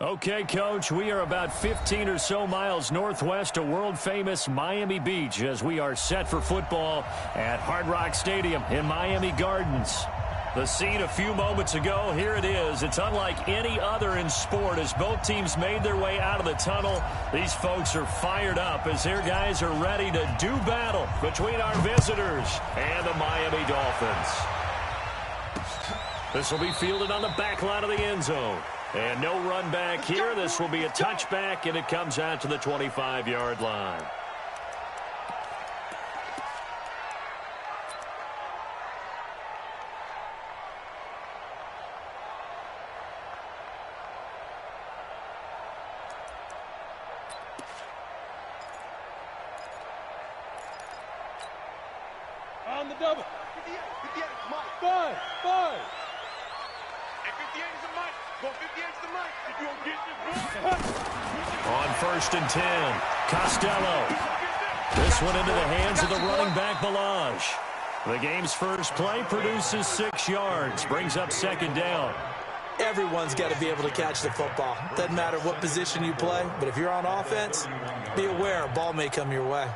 Okay, Coach, we are about 15 or so miles northwest of world-famous Miami Beach as we are set for football at Hard Rock Stadium in Miami Gardens. The scene a few moments ago, here it is. It's unlike any other in sport as both teams made their way out of the tunnel. These folks are fired up as their guys are ready to do battle between our visitors and the Miami Dolphins. This will be fielded on the back line of the end zone. And no run back here. This will be a touchback, and it comes out to the 25-yard line. On the double. 58 is Mike. 5. And 58 is a Mike. Go 58 is the Mike. If you don't get this on 1st and 10, Costello. This one into the hands of the running back, Balaj. The game's first play produces 6 yards, brings up 2nd down. Everyone's got to be able to catch the football. Doesn't matter what position you play, but if you're on offense, be aware a ball may come your way.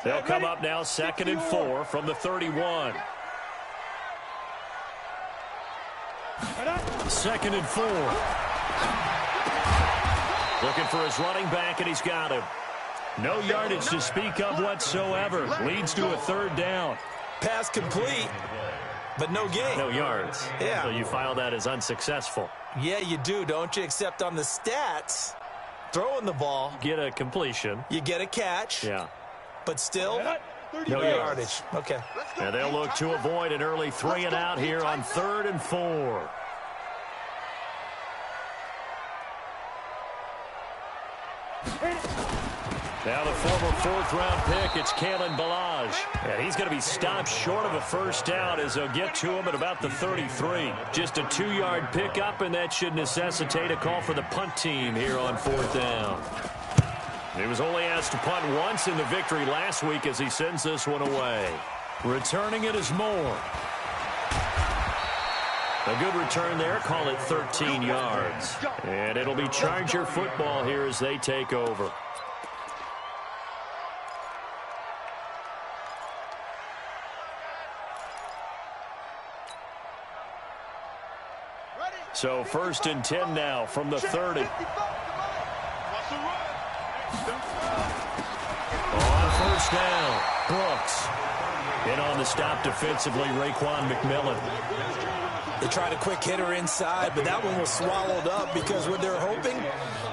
They'll come up now 2nd and 4 from the 31. 2nd and 4. Looking for his running back, and he's got him. No yardage to speak of whatsoever. Leads to a 3rd down. Pass complete, but no gain. No yards. Yeah. So you file that as unsuccessful. Yeah, you do, don't you? Except on the stats, throwing the ball. Get a completion. You get a catch. Yeah. But still, no yardage. Okay. And they'll look to avoid an early 3 and out here on 3rd and 4. Now the former 4th-round pick, it's Kalen Balaj. And he's going to be stopped short of a 1st down as they'll get to him at about the 33. Just a 2-yard pickup, and that should necessitate a call for the punt team here on 4th down. He was only asked to punt once in the victory last week as he sends this one away. Returning it is Moore. A good return there. Call it 13 yards. And it'll be Charger football here as they take over. So 1st and 10 now from the 30. On 1st down, Brooks. In on the stop defensively, Raekwon McMillan. They tried a quick hitter inside, but that one was swallowed up because what they're hoping,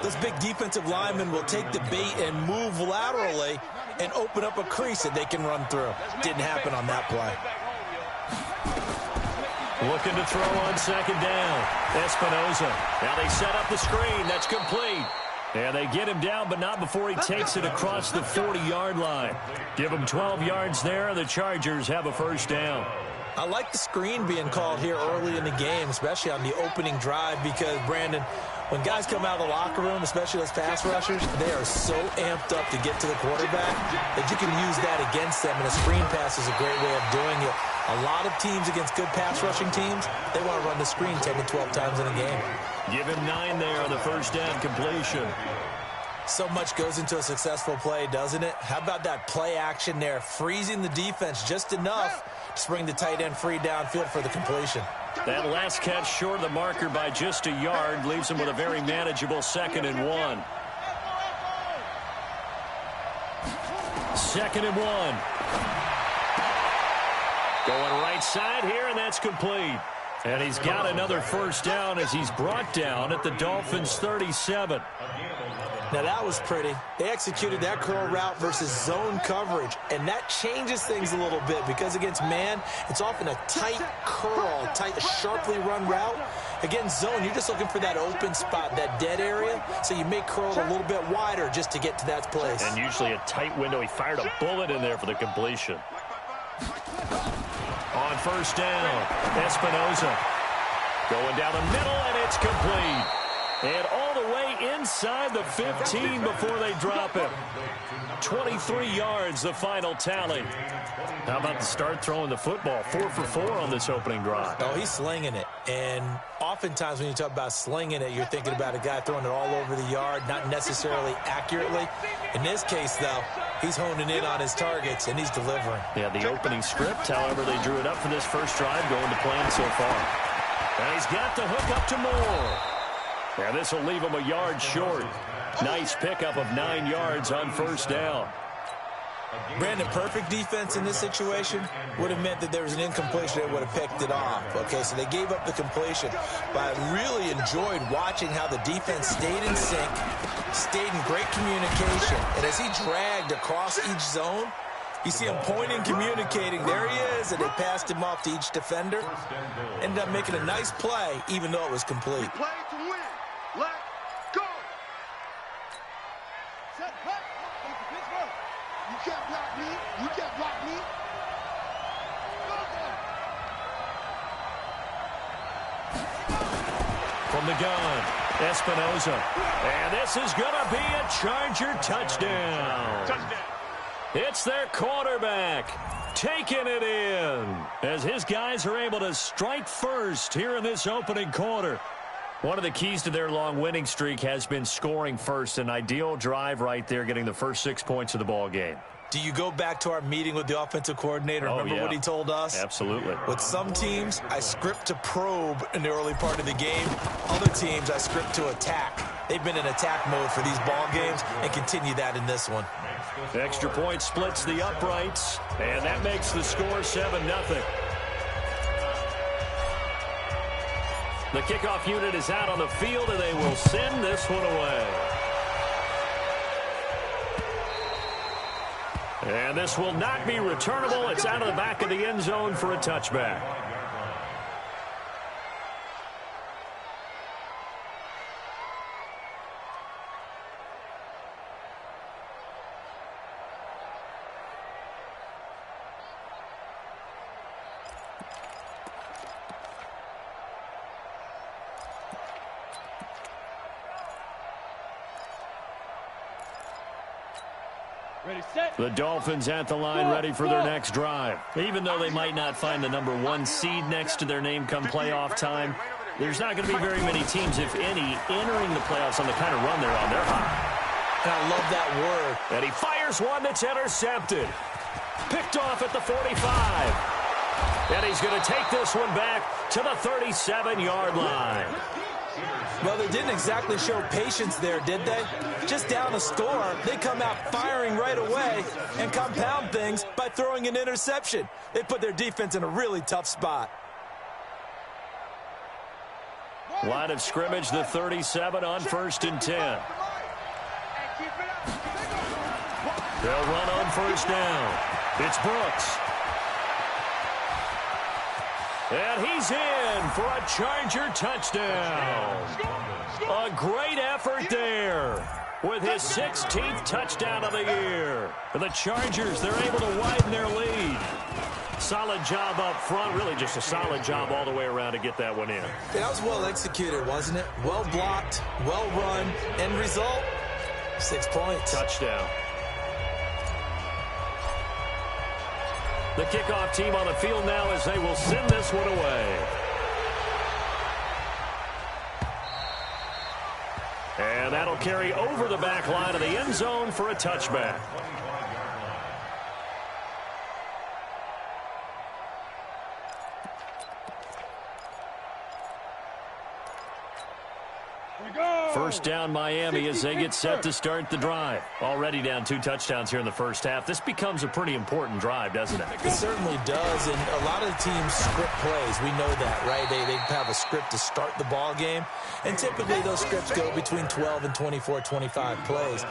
this big defensive lineman will take the bait and move laterally and open up a crease that they can run through. Didn't happen on that play. Looking to throw on 2nd down. Espinoza. Now they set up the screen. That's complete. And they get him down, but not before he takes it across the 40-yard line. Give him 12 yards there. The Chargers have a 1st down. I like the screen being called here early in the game, especially on the opening drive, because, Brandon, when guys come out of the locker room, especially those pass rushers, they are so amped up to get to the quarterback that you can use that against them, and a screen pass is a great way of doing it. A lot of teams against good pass rushing teams, they want to run the screen 10 to 12 times in a game. Give him 9 there on the 1st down completion. So much goes into a successful play, doesn't it? How about that play action there, freezing the defense just enough to bring the tight end free downfield for the completion. That last catch short of the marker by just a yard leaves him with a very manageable 2nd and 1. 2nd and 1. Going right side here, and that's complete. And he's got another 1st down as he's brought down at the Dolphins' 37. Now, that was pretty. They executed that curl route versus zone coverage, and that changes things a little bit because against man, it's often a tight curl, tight, sharply run route. Against zone, you're just looking for that open spot, that dead area, so you make curl a little bit wider just to get to that place. And usually a tight window. He fired a bullet in there for the completion. On 1st down, Espinoza. Going down the middle, and it's complete. And all the way inside the 15 before they drop him. 23 yards, the final tally. How about the start throwing the football? 4 for 4 on this opening drive. Oh, he's slinging it. And oftentimes when you talk about slinging it, you're thinking about a guy throwing it all over the yard, not necessarily accurately. In this case, though, he's honing in on his targets, and he's delivering. Yeah, the opening script, however, they drew it up for this first drive, going to plan so far. And he's got the hook up to Moore. And this will leave him a yard short. Nice pickup of 9 yards on first down. Brandon, perfect defense in this situation would have meant that there was an incompletion that would have picked it off. Okay, so they gave up the completion. But I really enjoyed watching how the defense stayed in sync, stayed in great communication. And as he dragged across each zone, you see him pointing, communicating. There he is, and they passed him off to each defender. Ended up making a nice play, even though it was complete. Play to win. Let's go. Set back. You can't block me. You can't block me. From the gun, Espinoza. And this is going to be a Charger touchdown. Touchdown. It's their quarterback taking it in as his guys are able to strike first here in this opening quarter. One of the keys to their long winning streak has been scoring first. An ideal drive right there, getting the first 6 points of the ball game. Do you go back to our meeting with the offensive coordinator? Remember what he told us? Absolutely. With some teams, I script to probe in the early part of the game. Other teams, I script to attack. They've been in attack mode for these ball games and continue that in this one. Extra point splits the uprights, and that makes the score 7-0. The kickoff unit is out on the field, and they will send this one away. And this will not be returnable. It's out of the back of the end zone for a touchback. The Dolphins at the line, ready for their next drive. Even though they might not find the number 1 seed next to their name come playoff time, there's not going to be very many teams, if any, entering the playoffs on the kind of run they're on. They're hot. And I love that word. And he fires one that's intercepted. Picked off at the 45. And he's going to take this one back to the 37-yard line. Well, they didn't exactly show patience there, did they? Just down a score, they come out firing right away and compound things by throwing an interception. They put their defense in a really tough spot. Line of scrimmage, the 37 on 1st and 10. They'll run on 1st down. It's Brooks. And he's in for a Charger touchdown. A great effort there with his 16th touchdown of the year. For the Chargers, they're able to widen their lead. Solid job up front, really just a solid job all the way around to get that one in. That was well executed, wasn't it? Well blocked, well run. End result, 6 points. Touchdown. The kickoff team on the field now as they will send this one away. And that'll carry over the back line of the end zone for a touchback. First down Miami as they get set to start the drive. Already down 2 touchdowns here in the first half. This becomes a pretty important drive, doesn't it? It certainly does, and a lot of the teams script plays. We know that, right? They have a script to start the ball game, and typically those scripts go between 12 and 24, 25 plays.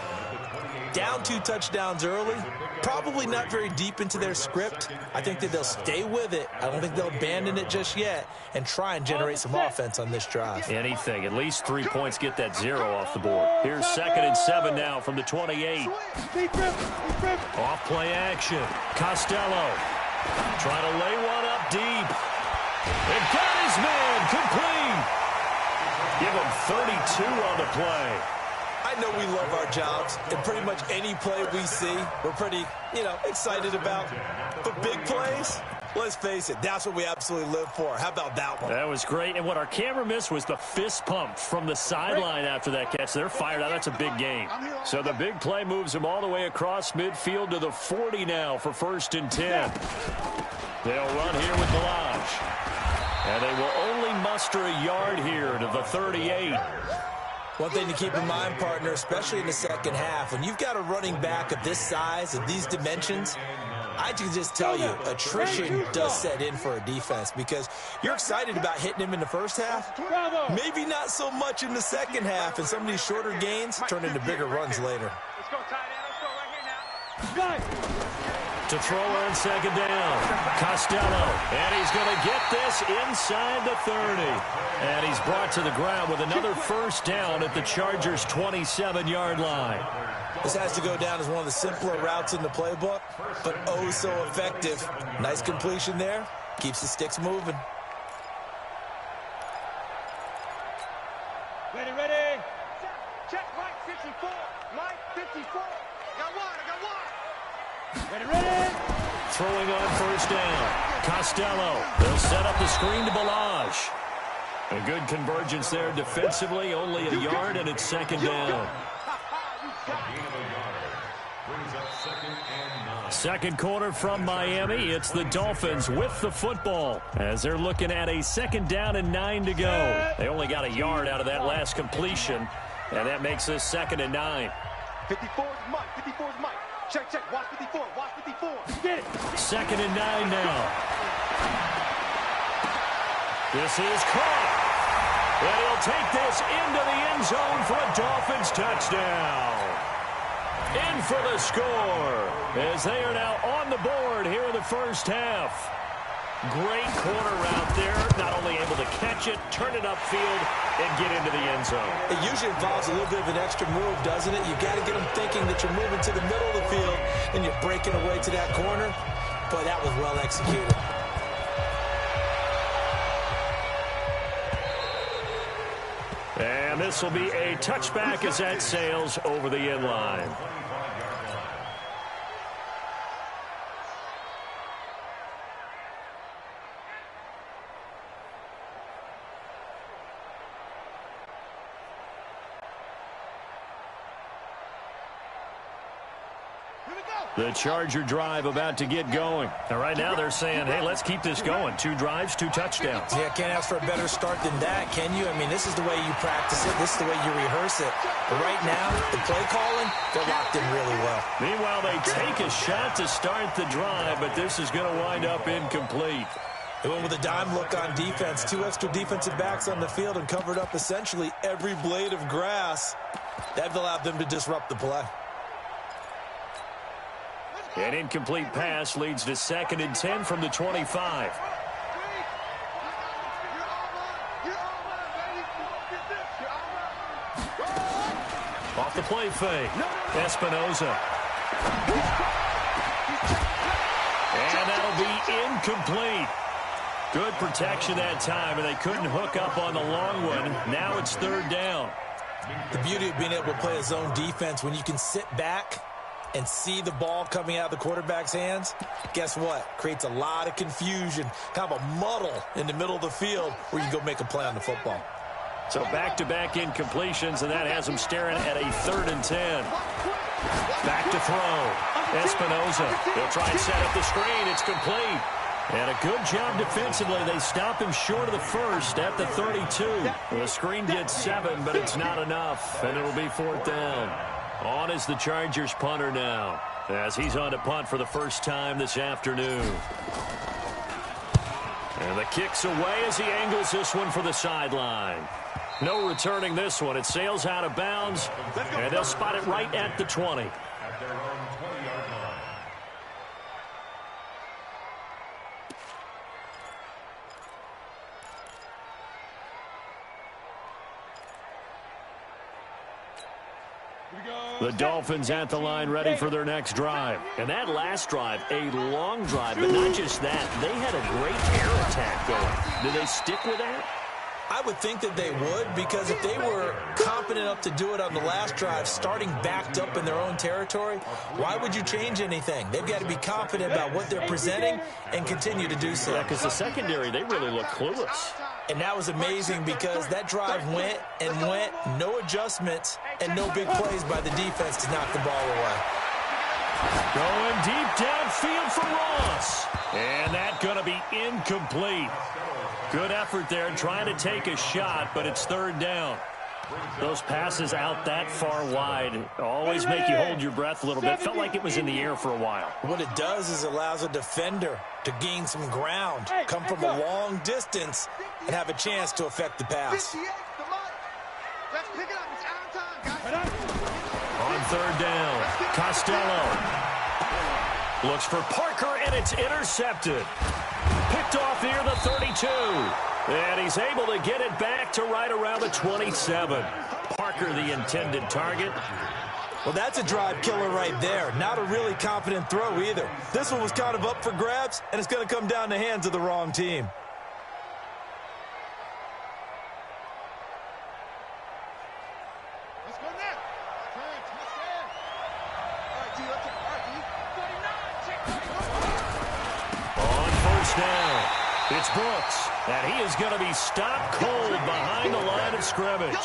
Down 2 touchdowns early, probably not very deep into their script. I think that they'll stay with it. I don't think they'll abandon it just yet and try and generate some offense on this drive. Anything. At least 3 points, get that 0 off the board. Here's 2nd and 7 now from the 28. Off play action. Costello trying to lay one up deep. And got his man complete. Give him 32 on the play. I know we love our jobs, and pretty much any play we see, we're pretty, excited about. But big plays, let's face it, that's what we absolutely live for. How about that one? That was great, and what our camera missed was the fist pump from the sideline after that catch. They're fired out. That's a big gain. So the big play moves them all the way across midfield to the 40 now for 1st and 10. They'll run here with Balaj. And they will only muster a yard here to the 38. One thing to keep in mind, partner, especially in the second half, when you've got a running back of this size and these dimensions, I can just tell you, attrition does set in for a defense because you're excited about hitting him in the first half. Maybe not so much in the second half, and some of these shorter gains turn into bigger runs later. Let's go, tight end. Let's go right here now. To throw on 2nd down, Costello, and he's going to get this inside the 30. And he's brought to the ground with another 1st down at the Chargers' 27-yard line. This has to go down as one of the simpler routes in the playbook, but oh so effective. Nice completion there. Keeps the sticks moving. Ready, ready. Check right 54. Right 54. Got one, I got one. Ready, ready. Throwing on 1st down, Costello. They'll set up the screen to Balaj. A good convergence there defensively, only a yard, and it's 2nd down. Second quarter from Miami. It's the Dolphins with the football as they're looking at a 2nd down and 9 to go. They only got a yard out of that last completion, and that makes this 2nd and 9. 54 is Mike. 54 is Mike. Check, check. Watch 54. Watch 54. Get it. 2nd and 9 now. This is caught. And he'll take this into the end zone for a Dolphins touchdown. In for the score as they are now on the board here in the first half. Great corner route there. Not only able to catch it, turn it upfield, and get into the end zone. It usually involves a little bit of an extra move, doesn't it? You've got to get them thinking that you're moving to the middle of the field and you're breaking away to that corner. But that was well executed. And this will be a touchback as that sails over the end line. The Charger drive about to get going. And right now they're saying, hey, let's keep this going. 2 drives, 2 touchdowns. Yeah, can't ask for a better start than that, can you? I mean, this is the way you practice it. This is the way you rehearse it. But right now, the play calling, they're locked in really well. Meanwhile, they take a shot to start the drive, but this is going to wind up incomplete. They went with a dime look on defense. 2 extra defensive backs on the field and covered up essentially every blade of grass. That allowed them to disrupt the play. An incomplete pass leads to 2nd and 10 from the 25. Off the play fake. Espinoza. And that'll be incomplete. Good protection that time, and they couldn't hook up on the long one. Now it's 3rd down. The beauty of being able to play a zone defense when you can sit back and see the ball coming out of the quarterback's hands, guess what? Creates a lot of confusion, kind of a muddle in the middle of the field where you go make a play on the football. So back-to-back incompletions, and that has them staring at a 3rd and 10. Back to throw. Espinoza. They'll try and set up the screen. It's complete. And a good job defensively. They stop him short of the 1st at the 32. The screen gets 7, but it's not enough, and it'll be 4th down. On is the Chargers punter now, as he's on to punt for the first time this afternoon. And the kick's away as he angles this one for the sideline. No returning this one. It sails out of bounds, and they'll spot it right at the 20. The Dolphins at the line ready for their next drive. And that last drive, a long drive, but not just that. They had a great air attack going. Do they stick with that? I would think that they would, because if they were competent enough to do it on the last drive, starting backed up in their own territory, why would you change anything? They've got to be confident about what they're presenting and continue to do so. Yeah, because the secondary, they really look clueless. And that was amazing because that drive went and went, no adjustments, and no big plays by the defense to knock the ball away. Going deep downfield for Ross. And that's going to be incomplete. Good effort there trying to take a shot, but it's third down. Those passes out that far wide always make you hold your breath a little bit. Felt like it was in the air for a while. What it does is allows a defender to gain some ground, come from a long distance, and have a chance to affect the pass. On third down, Costello looks for Parker, and it's intercepted. Picked off near the 32. And he's able to get it back to right around the 27. Parker, the intended target. Well, that's a drive killer right there. Not a really confident throw either. This one was kind of up for grabs, and it's going to come down in the hands of the wrong team. Let's go now. On first down, it's Brooks. And he is going to be stopped cold behind the line of scrimmage.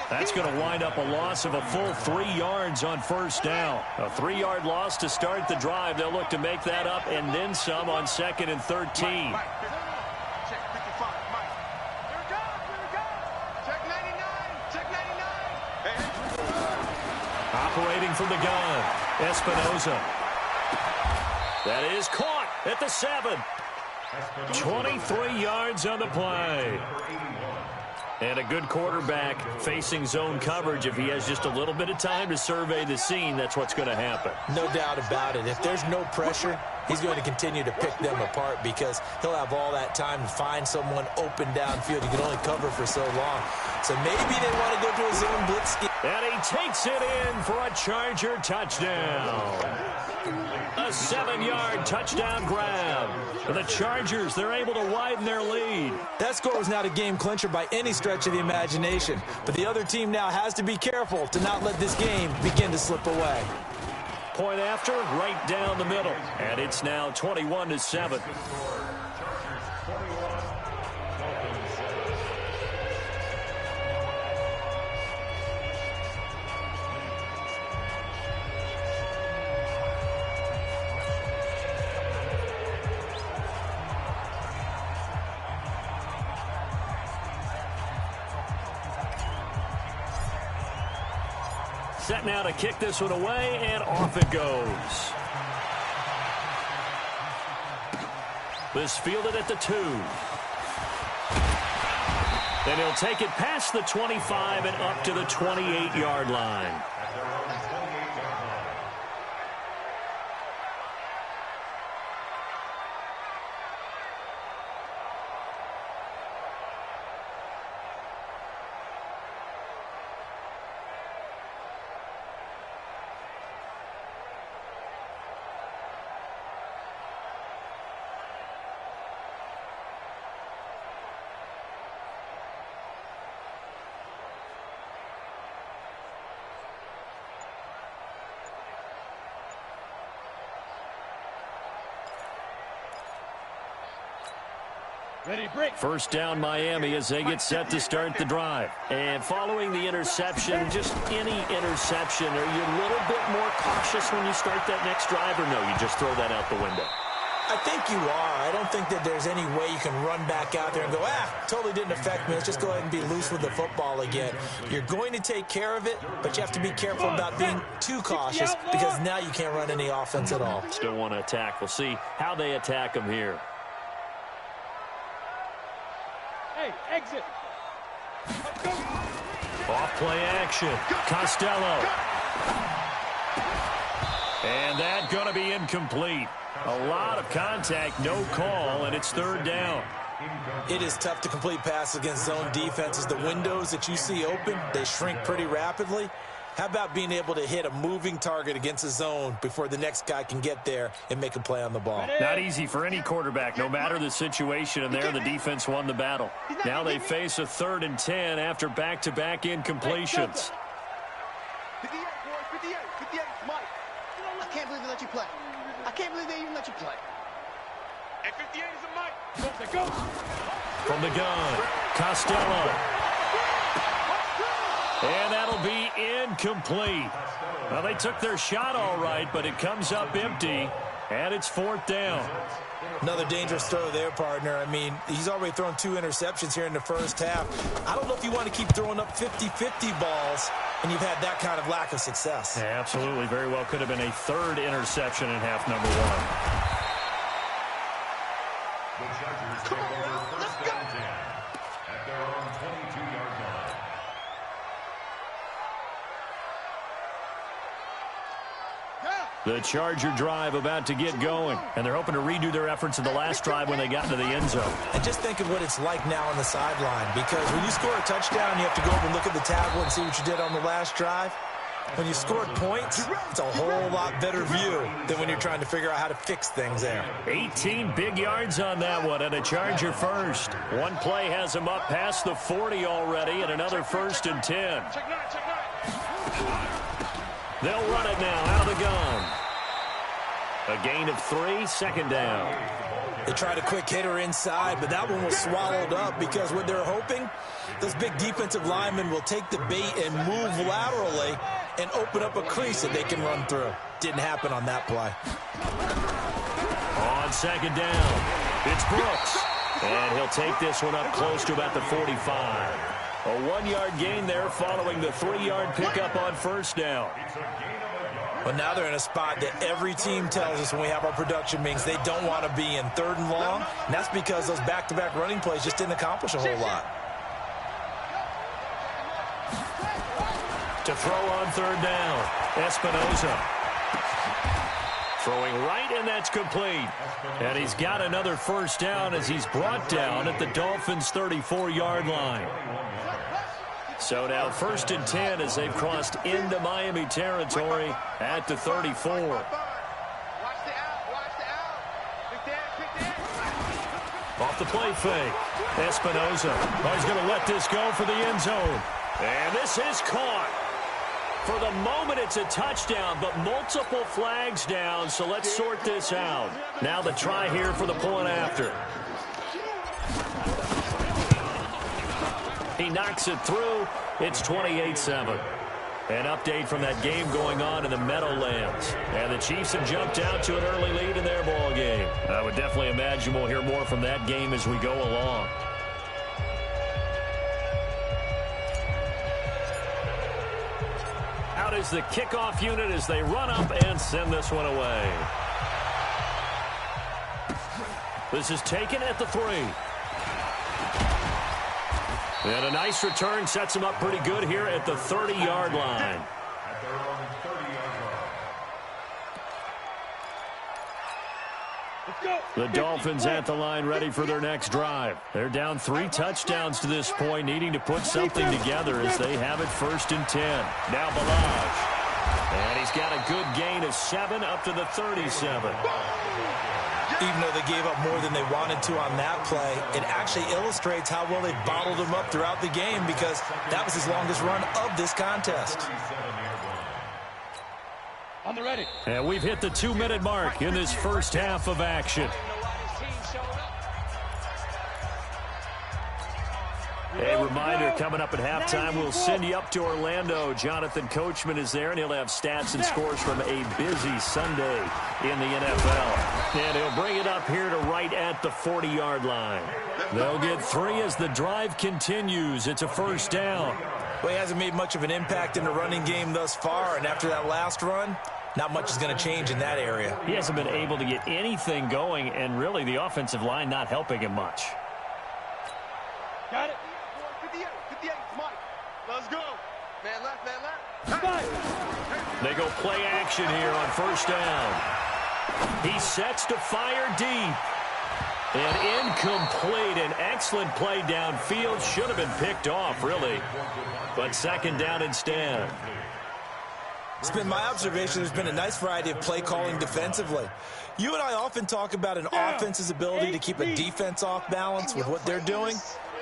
That's going to wind up a loss of a full 3 yards on first down. A 3-yard loss to start the drive. They'll look to make that up and then some on 2nd and 13. Operating from the gun, Espinoza. That is caught at the 7. 23 yards on the play. And a good quarterback facing zone coverage. If he has just a little bit of time to survey the scene, that's what's going to happen. No doubt about it. If there's no pressure, he's going to continue to pick them apart because he'll have all that time to find someone open downfield. He can only cover for so long. So maybe they want to go to a zone blitz scheme. And he takes it in for a Charger touchdown. A 7-yard touchdown grab. For the Chargers, they're able to widen their lead. That score was not a game clincher by any stretch of the imagination. But the other team now has to be careful to not let this game begin to slip away. Point after, right down the middle. And it's now 21-7. Set now to kick this one away, and off it goes. This fielded at the 2. Then he'll take it past the 25 and up to the 28-yard line. Ready, break. First down Miami as they get set to start the drive. And following the interception, just any interception, are you a little bit more cautious when you start that next drive, or no, you just throw that out the window? I think you are. I don't think that there's any way you can run back out there and go, totally didn't affect me. Let's just go ahead and be loose with the football again. You're going to take care of it, but you have to be careful about being too cautious because now you can't run any offense at all. Still want to attack. We'll see how they attack them here. Hey, exit. Off play action. Costello. And that's going to be incomplete. A lot of contact, no call, and it's third down. It is tough to complete passes against zone defenses. The windows that you see open, they shrink pretty rapidly. How about being able to hit a moving target against a zone before the next guy can get there and make a play on the ball? Not easy for any quarterback, no matter the situation, and there the defense won the battle. Now they face a 3rd and 10 after back-to-back incompletions. 58, boys, 58, 58, Mike. I can't believe they let you play. I can't believe they even let you play. And 58 is a Mike. Go. From the gun, Costello. And that'll be incomplete. Well, they took their shot all right, but it comes up empty, and it's 4th down. Another dangerous throw there, partner. I mean, he's already thrown 2 interceptions here in the first half. I don't know if you want to keep throwing up 50-50 balls when you've had that kind of lack of success. Yeah, absolutely. Very well could have been a 3rd interception in half number 1. The Chargers take over 1st down 10 at their own 22-yard line. The Charger drive about to get going, and they're hoping to redo their efforts in the last drive when they got into the end zone. And just think of what it's like now on the sideline, because when you score a touchdown, you have to go over and look at the tablet and see what you did on the last drive. When you scored points, it's a whole lot better view than when you're trying to figure out how to fix things there. 18 big yards on that one, and a Charger first. One play has them up past the 40 already, and another 1st and 10. They'll run it now out of the gun. A gain of 3, 2nd down. They tried a quick hitter inside, but that one was swallowed up because what they're hoping, those big defensive linemen will take the bait and move laterally and open up a crease that they can run through. Didn't happen on that play. On 2nd down, it's Brooks. And he'll take this one up close to about the 45. A 1-yard gain there following the 3-yard pickup on 1st down. But now they're in a spot that every team tells us when we have our production meetings they don't want to be in 3rd and long. And that's because those back-to-back running plays just didn't accomplish a whole lot. To throw on 3rd down, Espinoza. Throwing right, and that's complete. And he's got another 1st down as he's brought down at the Dolphins' 34-yard line. So now 1st and 10 as they've crossed into Miami territory at the 34. Off the play fake. Espinoza. Oh, he's going to let this go for the end zone. And this is caught. For the moment, it's a touchdown, but multiple flags down, so let's sort this out. Now the try here for the point after. He knocks it through. It's 28-7. An update from that game going on in the Meadowlands. And the Chiefs have jumped out to an early lead in their ball game. I would definitely imagine we'll hear more from that game as we go along. Out is the kickoff unit as they run up and send this one away. This is taken at the 3. And a nice return sets him up pretty good here at the 30-yard line. At their own 30-yard line. The Dolphins at the line ready for their next drive. They're down 3 touchdowns to this point, needing to put something together as they have it 1st and 10. Now Balaj. And he's got a good gain of 7 up to the 37. Even though they gave up more than they wanted to on that play, it actually illustrates how well they bottled him up throughout the game because that was his longest run of this contest. On the ready. And we've hit the 2-minute mark in this first half of action. A reminder, coming up at halftime, we'll send you up to Orlando. Jonathan Coachman is there, and he'll have stats and scores from a busy Sunday in the NFL. And he'll bring it up here to right at the 40-yard line. They'll get 3 as the drive continues. It's a 1st down. Well, he hasn't made much of an impact in the running game thus far, and after that last run, not much is going to change in that area. He hasn't been able to get anything going, and really the offensive line not helping him much. Got it. 58, 58, Mike. Let's go. Man left, man left. They go play action here on 1st down. He sets to fire deep. And incomplete. An excellent play downfield. Should have been picked off, really. But 2nd down instead. It's been my observation there's been a nice variety of play calling defensively. You and I often talk about an offense's ability to keep a defense off balance with what they're doing.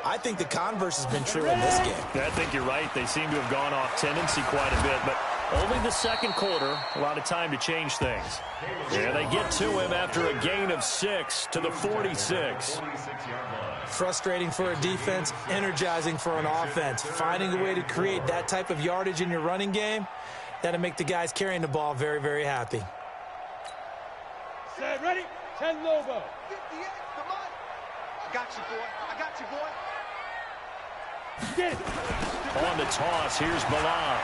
I think the converse has been true in this game. Yeah, I think you're right. They seem to have gone off tendency quite a bit, but only the second quarter, a lot of time to change things. Yeah, they get to him after a gain of 6 to the 46. Frustrating for a defense, energizing for an offense. Finding a way to create that type of yardage in your running game, that'll make the guys carrying the ball very, very happy. Set, ready? 10 Lobo. I got you, boy. I got you, boy. Get it. On the toss, here's Balaj.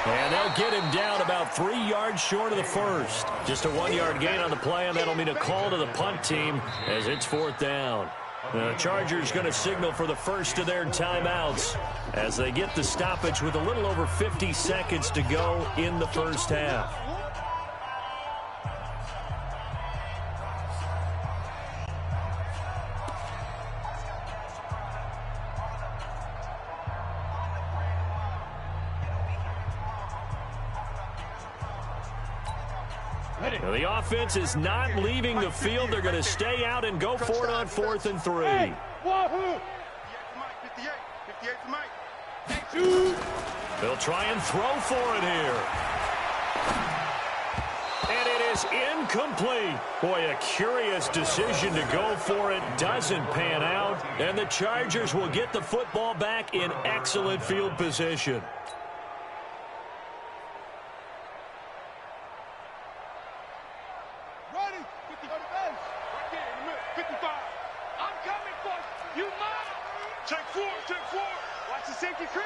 And they'll get him down about 3 yards short of the first. Just a 1-yard gain on the play, and that'll mean a call to the punt team as it's 4th down. The Chargers going to signal for the first of their timeouts as they get the stoppage with a little over 50 seconds to go in the first half. The offense is not leaving the field. They're going to stay out and go for it on 4th and 3. Hey, Wahoo! 58 They'll try and throw for it here. And it is incomplete. Boy, a curious decision to go for it. Doesn't pan out. And the Chargers will get the football back in excellent field position. Safety creep.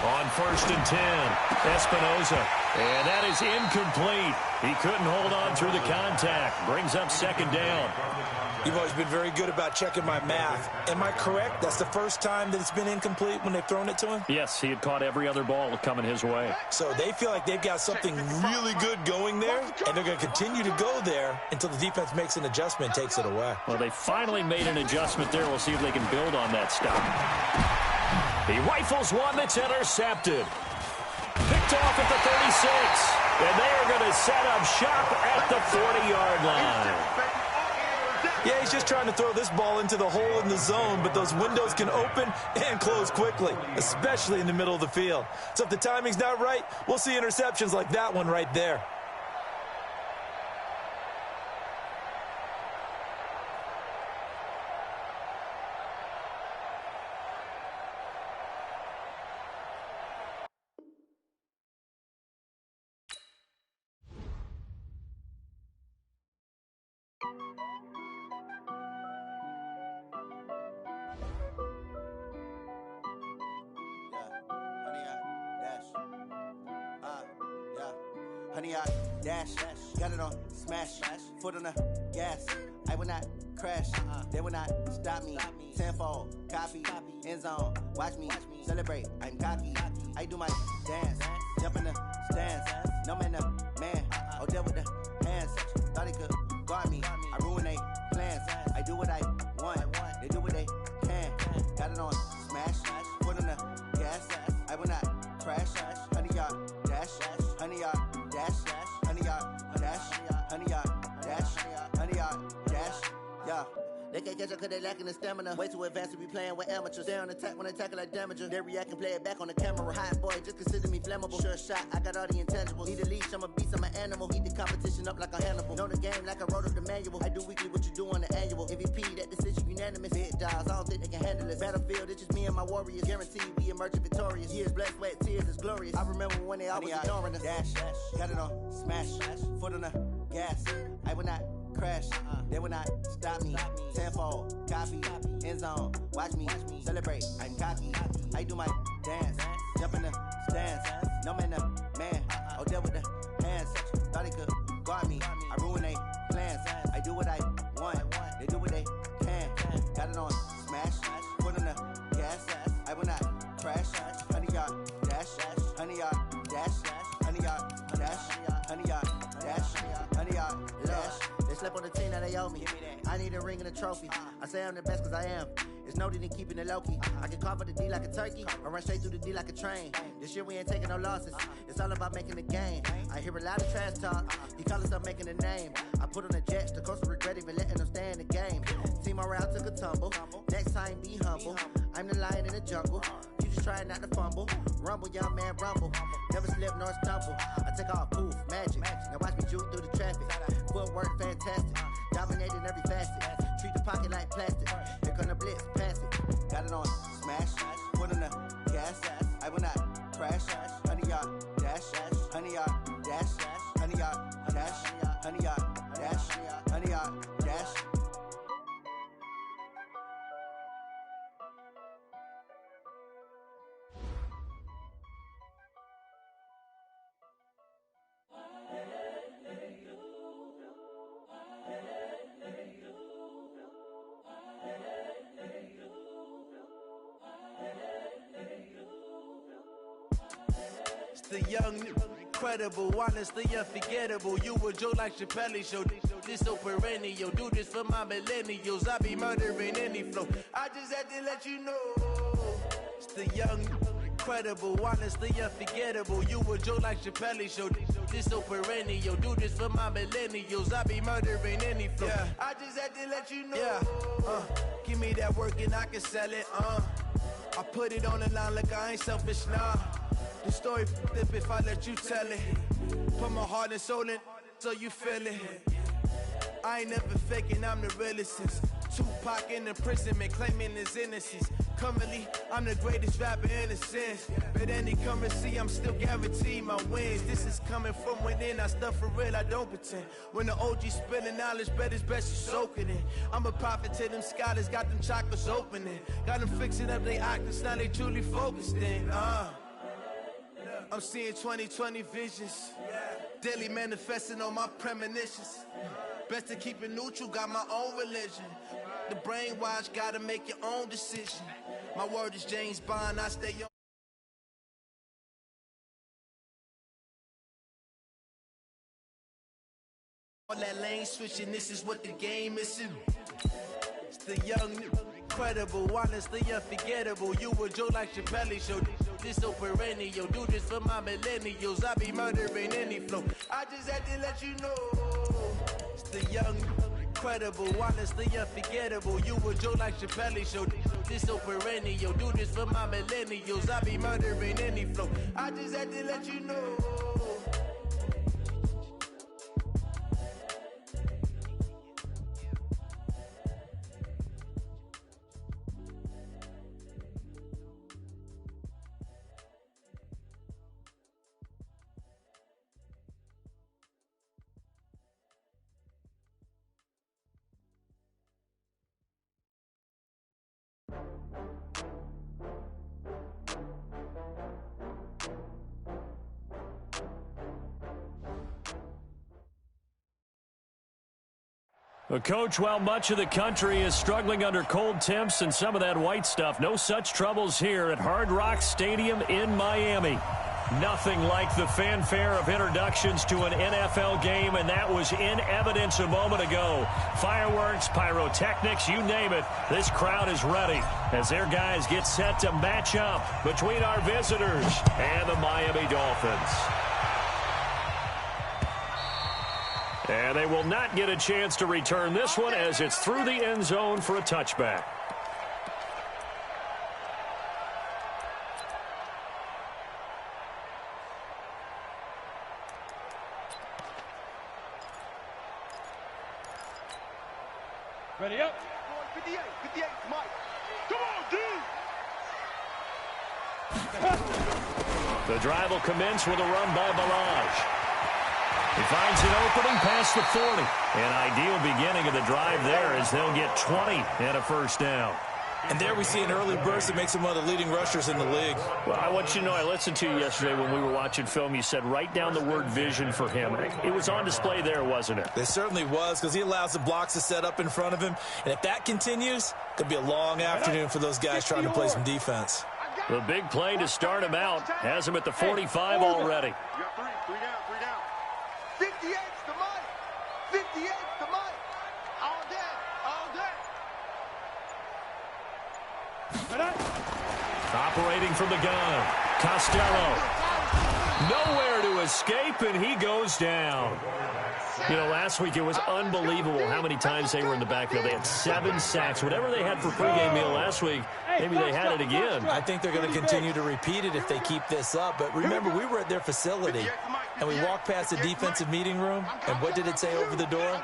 On 1st and 10, Espinoza. And that is incomplete. He couldn't hold on through the contact. Brings up 2nd down. You've always been very good about checking my math. Am I correct? That's the first time that it's been incomplete when they've thrown it to him? Yes, he had caught every other ball coming his way. So they feel like they've got something really good going there, and they're going to continue to go there until the defense makes an adjustment and takes it away. Well, they finally made an adjustment there. We'll see if they can build on that stop. He rifles one that's intercepted. Picked off at the 36. And they are going to set up shop at the 40-yard line. Yeah, he's just trying to throw this ball into the hole in the zone, but those windows can open and close quickly, especially in the middle of the field. So if the timing's not right, we'll see interceptions like that one right there. Honey, I dash, got it on smash, foot on the gas. I will not crash, they will not stop me. Tenfold, copy, end zone, watch me celebrate. I'm cocky, I do my dance, jump in the stands. No man, man, oh deal with the hands. Thought he could guard me, I ruin they plans. I do what I want, they do what they can. Got it on smash, foot on the gas. I will not crash, honey, y'all dash, honey, y'all dash, honey, y'all dash, honey, y'all dash, honey, y'all dash, yeah. They can't catch up cause they lacking the stamina. Way too advanced to be playing with amateurs. They on attack when they tackle like damager. They react and play it back on the camera. Hot boy, just consider me flammable. Sure shot, I got all the intangibles. Need a leash, I'm a beast, I'm an animal. Heat the competition up like a Hannibal. Know the game like I wrote up the manual. I do weekly what you do on the annual. MVP, that decision unanimous. Big dials, I don't think they can handle it. Battlefield, it's just me and my warriors. Guaranteed we emerging victorious. Years, blood, sweat, tears, is glorious. I remember when they always ignoring us. Dash, got it on smash, foot on the gas. I will not crash, they will not stop me. Tenfold, copy, end zone, watch me celebrate. I'm cocky, I do my dance, jump in the stands. No man, man, oh deal with the hands. Thought he could guard me, I ruin they plans. I do what I want, they do what they can. Got it on smash, foot on the gas. I will not crash, honey, y'all dash, honey, y'all dash, honey, y'all dash, honey, y'all dash, honey, y'all dash. They slept on the team that they owe me. I need a ring and a trophy. I say I'm the best because I am. It's no need in keeping it low-key. I can carve for the D like a turkey, or run straight through the D like a train. This year we ain't taking no losses. It's all about making the game. I hear a lot of trash talk. He call himself making a name. I put on the Jets. The coach will regret even letting them stay in the game. Team morale took a tumble. Next time, be humble. I'm the lion in the jungle. You just trying not to fumble. Rumble, young man, rumble. Never slip nor stumble. I take off, poof, magic. Now watch me juke through the traffic. Footwork, fantastic. Dominating every facet. Treat the pocket like plastic. Here come the blitz, pass it. Got it on smash. Put on the gas. I will not crash. 100 yard dash. 100 yard dash. 100 yard dash. 100 yard dash. 100 yard dash. The young, incredible, honestly unforgettable. You a joke like Chappelle show. This so perennial. Do this for my millennials. I be murdering any flow. I just had to let you know. It's the young, incredible, honestly unforgettable. You a joke like Chappelle show. This so perennial. Do this for my millennials. I be murdering any flow. Yeah. I just had to let you know. Yeah. Give me that work and I can sell it. I put it on the line like I ain't selfish, nah. The story flip if I let you tell it. Put my heart and soul in so you feel it. I ain't never faking, I'm the realest since Tupac in imprisonment, claiming his innocence. Currently, I'm the greatest rapper in a sense. But any currency, I'm still guaranteed my wins. This is coming from within, I stuff for real, I don't pretend. When the OG spilling knowledge, bet it's best you soak it in. I'm a prophet to them scholars, got them chakras opening. Got them fixing up their octaves, now they truly focused in. I'm seeing 2020 visions. Daily manifesting on my premonitions. Best to keep it neutral, got my own religion. The brainwash, gotta make your own decision. My word is James Bond, I stay on. All that lane switching, this is what the game is. It's the young, incredible, honestly unforgettable. You a joke like Chappelle show. This so perennial. Do this for my millennials. I be murdering any flow. I just had to let you know. It's the young, incredible, honestly unforgettable. You a joke like Chappelle show. This so perennial. Do this for my millennials. I be murdering any flow. I just had to let you know. Coach, while much of the country is struggling under cold temps and some of that white stuff, no such troubles here at Hard Rock Stadium in Miami. Nothing like the fanfare of introductions to an NFL game, and that was in evidence a moment ago. Fireworks, pyrotechnics, you name it. This crowd is ready as their guys get set to match up between our visitors and the Miami Dolphins. And they will not get a chance to return this one as it's through the end zone for a touchback. Ready up. 58, 58, Mike. Come on, D. The drive will commence with a run by Balaj. He finds an opening past the 40. An ideal beginning of the drive there as they'll get 20 and a first down. And there we see an early burst that makes him one of the leading rushers in the league. Well, I want you to know, I listened to you yesterday when we were watching film. You said write down the word vision for him. It was on display there, wasn't it? It certainly was, because he allows the blocks to set up in front of him. And if that continues, it could be a long afternoon for those guys trying to play some defense. The big play to start him out has him at the 45 already. You got three down. 58's the Mike. 58's the Mike. Operating from the gun. Costello. Nowhere to escape, and he goes down. You know, last week it was unbelievable how many times they were in the backfield. They had 7 sacks. Whatever they had for pregame meal last week, maybe they had it again. I think they're going to continue to repeat it if they keep this up. But remember, we were at their facility, and we walked past the defensive meeting room, and what did it say over the door?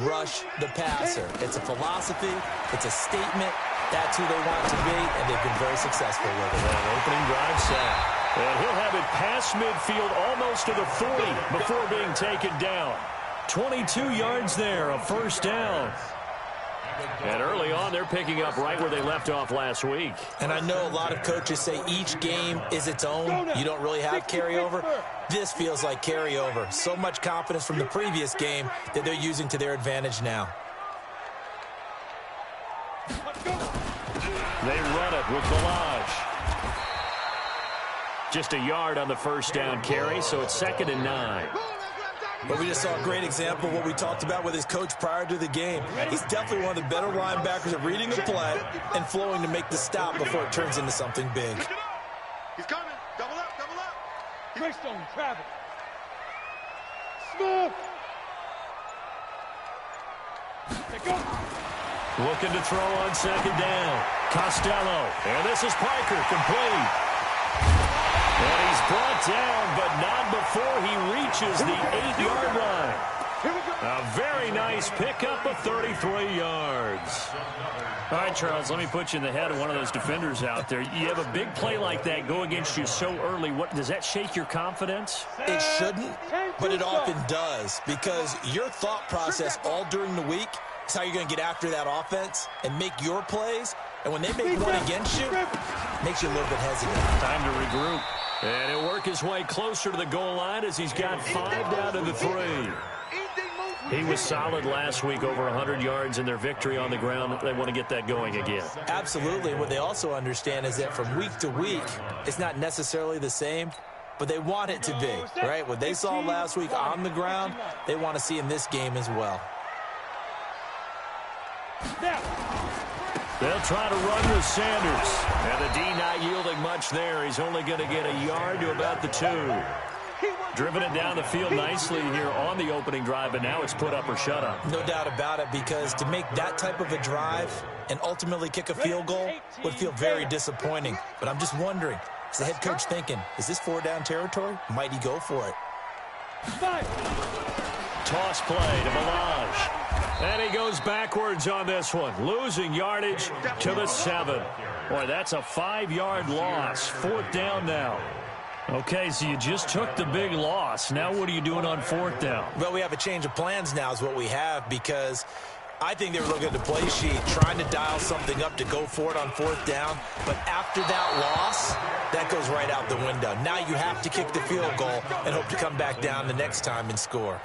Rush the passer. It's a philosophy. It's a statement. That's who they want to be, and they've been very successful with it. An opening drive sack. And he'll have it past midfield almost to the 40 before being taken down. 22 yards there, a first down. And early on, they're picking up right where they left off last week. And I know a lot of coaches say each game is its own. You don't really have carryover. This feels like carryover. So much confidence from the previous game that they're using to their advantage now. They run it with Balaj. Just a yard on the first down carry, so it's 2nd and 9. But we just saw a great example of what we talked about with his coach prior to the game. He's definitely one of the better linebackers at reading the play and flowing to make the stop before it turns into something big. He's coming. Double up, double up. Greystone, travel. Smith. Looking to throw on 2nd down. Costello. And this is Parker, complete. And he's brought down, but not before he reaches the 8-yard line. A very nice pickup of 33 yards. All right, Charles, let me put you in the head of one of those defenders out there. You have a big play like that go against you so early. What does that shake your confidence? It shouldn't, but it often does, because your thought process all during the week is how you're going to get after that offense and make your plays. And when they make one against you, it makes you a little bit hesitant. Time to regroup. And he'll work his way closer to the goal line as he's got 5 down to the 3. He was solid last week, over 100 yards in their victory on the ground. They want to get that going again. Absolutely. What they also understand is that from week to week, it's not necessarily the same, but they want it to be, right? What they saw last week on the ground, they want to see in this game as well. They'll try to run with Sanders. And the D not yielding much there. He's only going to get a yard to about the 2. Driven it down the field nicely here on the opening drive, and now it's put up or shut up. No doubt about it, because to make that type of a drive and ultimately kick a field goal would feel very disappointing. But I'm just wondering, is the head coach thinking, is this 4-down territory? Might he go for it? Toss play to Balaj. And he goes backwards on this one, losing yardage to the 7. Boy, that's a 5-yard loss. 4th down now. Okay, so you just took the big loss. Now what are you doing on 4th down? Well, we have a change of plans now is what we have, because I think they were looking at the play sheet, trying to dial something up to go for it on 4th down. But after that loss, that goes right out the window. Now you have to kick the field goal and hope to come back down the next time and score.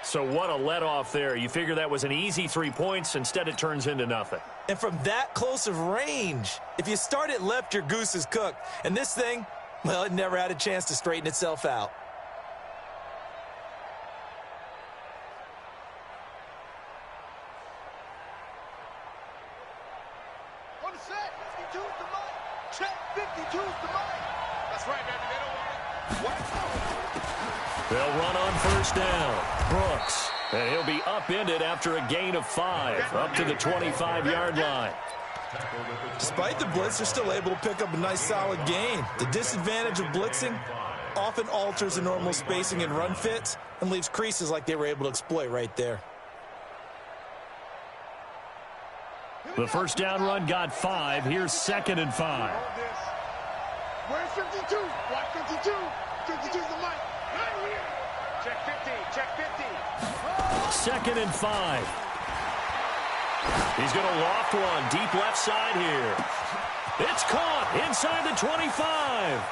So what a let-off there. You figure that was an easy 3 points. Instead, it turns into nothing. And from that close of range, if you start it left, your goose is cooked. And this thing, well, it never had a chance to straighten itself out. On the set, 52's the mic. Check, 52's the mic. That's right, baby. They don't want it. They'll run on 1st down. Brooks. And he'll be upended after a gain of 5, up to the 25-yard line. Despite the blitz, they're still able to pick up a nice, solid gain. The disadvantage of blitzing often alters the normal spacing and run fits and leaves creases like they were able to exploit right there. The 1st down run got 5. Here's 2nd and 5. Where's 52? Watch 52. 52's the mic. Check 50. Check 50. 2nd and 5. He's going to loft one deep left side here. It's caught inside the 25.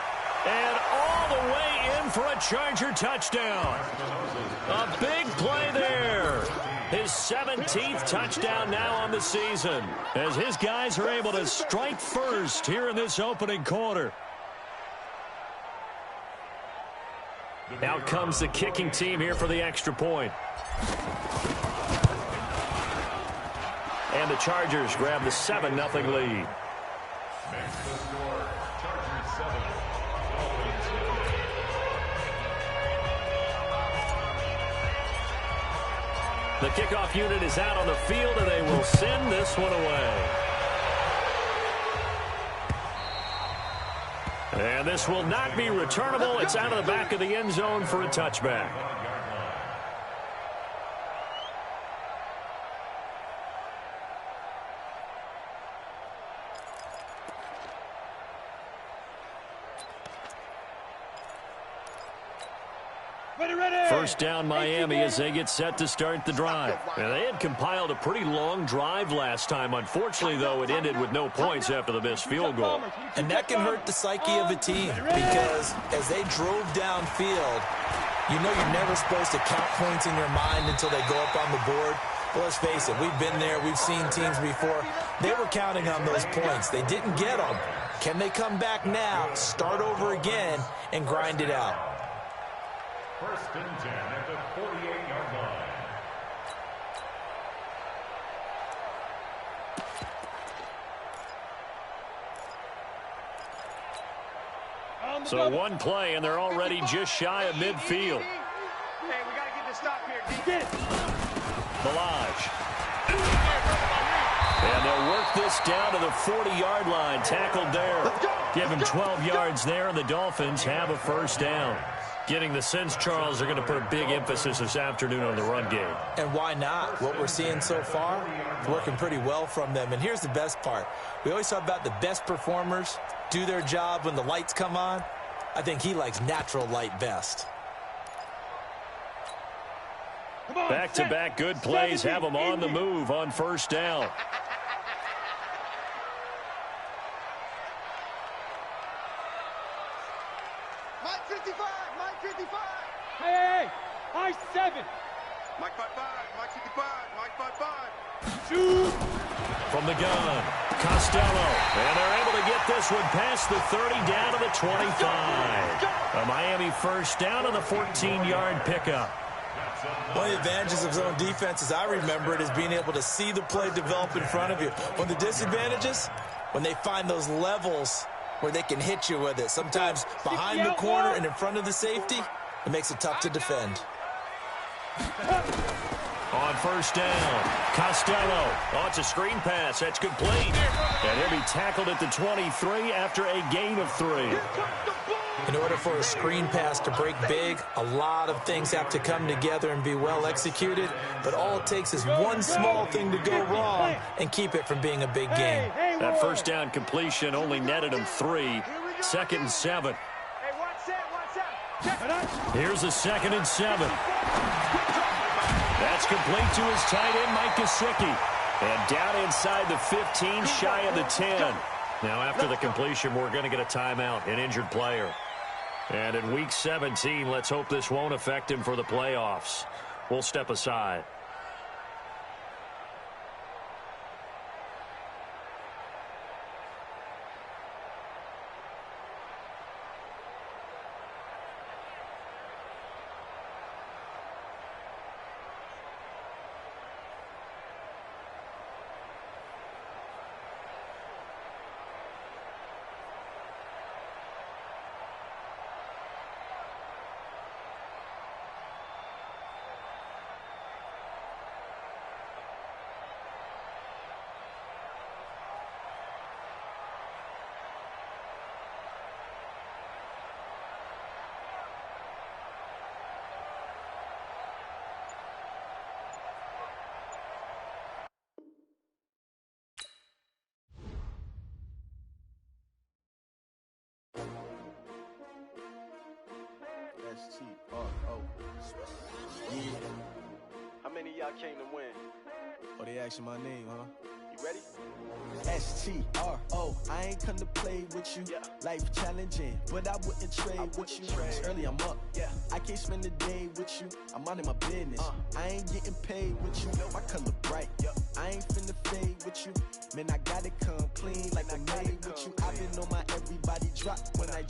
And all the way in for a Charger touchdown. A big play there. His 17th touchdown now on the season, as his guys are able to strike first here in this opening quarter. Out comes the kicking team here for the extra point. And the Chargers grab the 7-0 lead. Makes the score The kickoff unit is out on the field, and they will send this one away. And this will not be returnable. It's out of the back of the end zone for a touchback. First down Miami as they get set to start the drive. And they had compiled a pretty long drive last time. Unfortunately, though, it ended with no points after the missed field goal. And that can hurt the psyche of a team because as they drove downfield, you know you're never supposed to count points in your mind until they go up on the board. But let's face it, we've been there. We've seen teams before. They were counting on those points. They didn't get them. Can they come back now, start over again, and grind it out? First and 10 at the 48-yard line. So one play, and they're already just shy of midfield. Hey, we got to get this stop here, D. Get it. Balaj. And they'll work this down to the 40-yard line. Tackled there. Give him 12 yards there, and the Dolphins have a first down. Getting the sense, Charles, they're going to put a big emphasis this afternoon on the run game. And why not? What we're seeing so far is working pretty well from them. And here's the best part. We always talk about the best performers do their job when the lights come on. I think he likes natural light best. Back-to-back good plays have them on the move on first down. Mike 55, Mike 55. Hey, Mike 7. Mike 55, Mike 55, Mike 55. Shoot. From the gun, Costello. And they're able to get this one past the 30 down to the 25. A Miami first down on the 14-yard pickup. One of the advantages of zone defense, as I remember it, is being able to see the play develop in front of you. One of the disadvantages, when they find those levels where they can hit you with it. Sometimes behind the corner and in front of the safety, it makes it tough to defend. On first down, Costello. Oh, it's a screen pass. That's complete. And he'll be tackled at the 23 after a gain of 3. In order for a screen pass to break big, a lot of things have to come together and be well executed. But all it takes is one small thing to go wrong and keep it from being a big game. That first down completion only netted him 3. 2nd and 7. Here's a 2nd and 7. That's complete to his tight end, Mike Gesicki. And down inside the 15, shy of the 10. Now, after the completion, we're going to get a timeout, an injured player. And in Week 17, let's hope this won't affect him for the playoffs. We'll step aside. S-T-R-O. Yeah. How many of y'all came to win? Oh, they asking my name, huh? You ready? S-T-R-O. I ain't come to play with you. Yeah. Life challenging, but I wouldn't trade with you. It's early, I'm up. Yeah. I can't spend the day with you. I'm minding my business. I ain't getting paid with you. My color bright. I ain't finna fade with you. Man, I gotta come clean like I made with you. I've been on my everybody drop when I